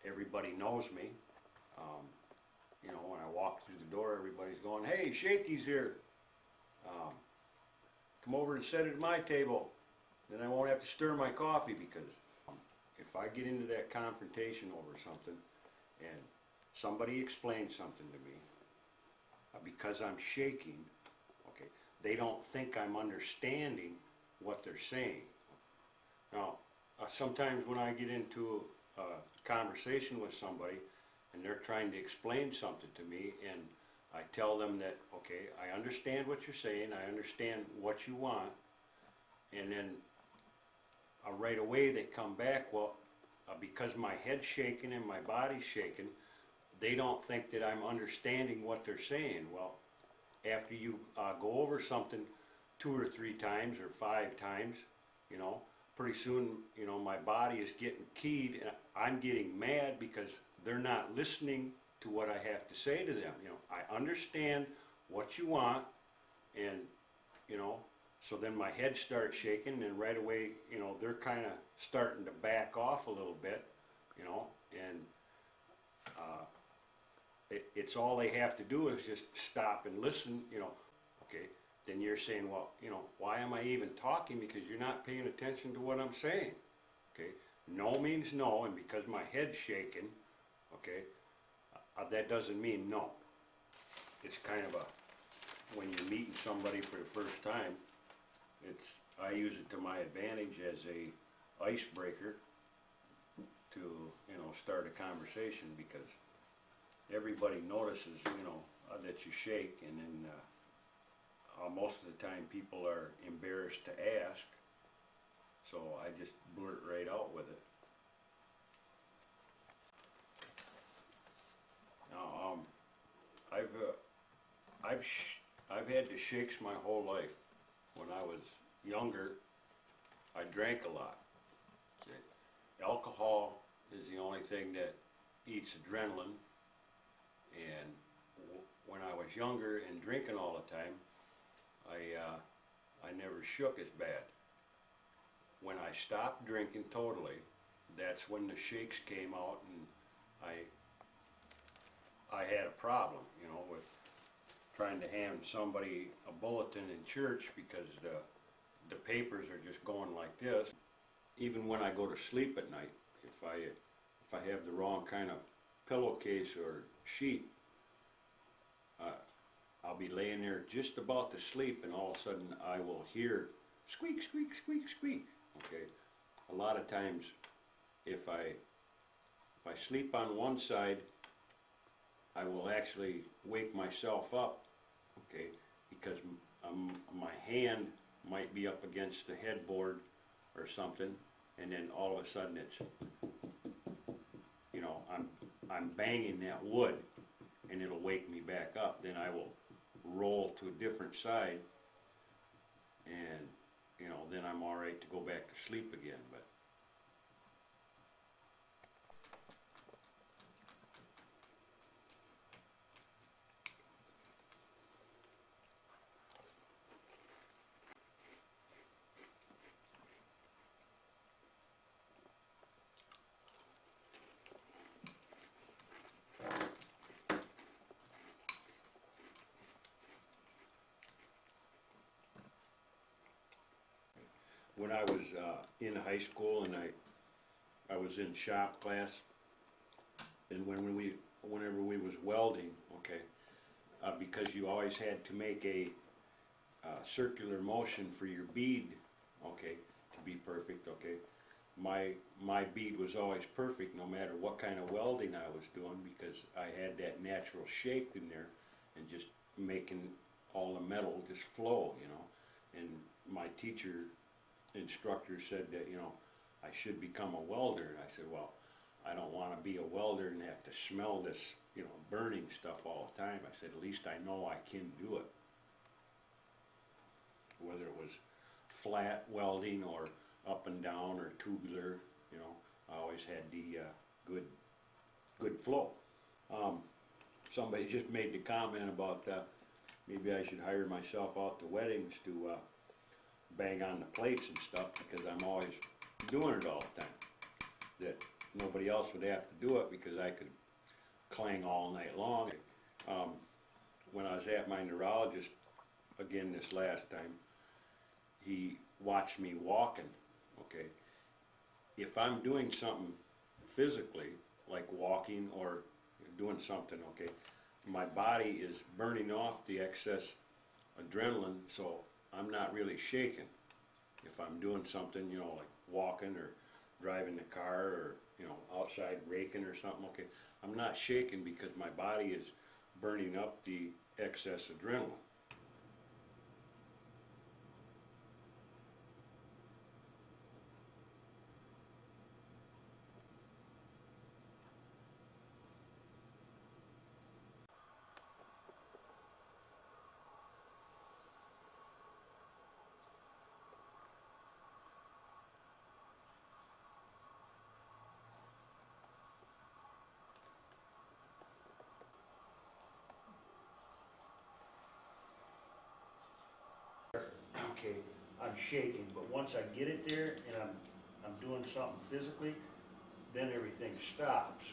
everybody knows me. You know, when I walk through the door, everybody's going, "Hey, Shakey's here. Come over and sit at my table. Then I won't have to stir my coffee," because if I get into that confrontation over something and somebody explains something to me, because I'm shaking, okay, they don't think I'm understanding what they're saying. Now, sometimes when I get into a conversation with somebody and they're trying to explain something to me, and I tell them that, okay, I understand what you're saying, I understand what you want, and then right away they come back, well, because my head's shaking and my body's shaking, they don't think that I'm understanding what they're saying. Well, after you go over something 2 or 3 times or 5 times, you know, pretty soon, you know, my body is getting keyed and I'm getting mad because they're not listening to what I have to say to them. You know, I understand what you want, and, you know, so then my head starts shaking, and right away, you know, they're kind of starting to back off a little bit, you know, and it's all they have to do is just stop and listen, you know. Okay, then you're saying, well, you know, why am I even talking? Because you're not paying attention to what I'm saying. Okay, no means no, and because my head's shaking, okay, that doesn't mean no. It's kind of a, when you're meeting somebody for the first time, I use it to my advantage as a icebreaker to, you know, start a conversation, because everybody notices, you know, that you shake, and then most of the time people are embarrassed to ask, so I just blurt right out with it. Now, I've had the shakes my whole life. When I was younger, I drank a lot. Okay. Alcohol is the only thing that eats adrenaline, and when I was younger and drinking all the time, I never shook as bad. When I stopped drinking totally, that's when the shakes came out, and I had a problem, you know, with trying to hand somebody a bulletin in church, because the papers are just going like this. Even when I go to sleep at night, if I have the wrong kind of pillowcase or sheet, I'll be laying there just about to sleep, and all of a sudden I will hear squeak, squeak, squeak, squeak. Okay, a lot of times if I sleep on one side, I will actually wake myself up, okay, because my hand might be up against the headboard or something, and then all of a sudden it's, you know, I'm banging that wood, and it'll wake me back up. Then I will roll to a different side, and, you know, then I'm all right to go back to sleep again. But when I was in high school, and I was in shop class, and whenever we was welding, okay, because you always had to make a circular motion for your bead, okay, to be perfect, okay. My bead was always perfect no matter what kind of welding I was doing, because I had that natural shape in there, and just making all the metal just flow, you know. And my instructor said that, you know, I should become a welder, and I said, well, I don't want to be a welder and have to smell this, you know, burning stuff all the time. I said, at least I know I can do it. Whether it was flat welding or up and down or tubular, you know, I always had the good flow. Somebody just made the comment about maybe I should hire myself out to weddings to bang on the plates and stuff, because I'm always doing it all the time. That nobody else would have to do it because I could clang all night long. When I was at my neurologist again this last time, he watched me walking, okay? If I'm doing something physically, like walking or doing something, okay, my body is burning off the excess adrenaline, so I'm not really shaking. If I'm doing something, you know, like walking or driving the car or, you know, outside raking or something, okay, I'm not shaking because my body is burning up the excess adrenaline. Okay, I'm shaking, but once I get it there and I'm doing something physically, then everything stops.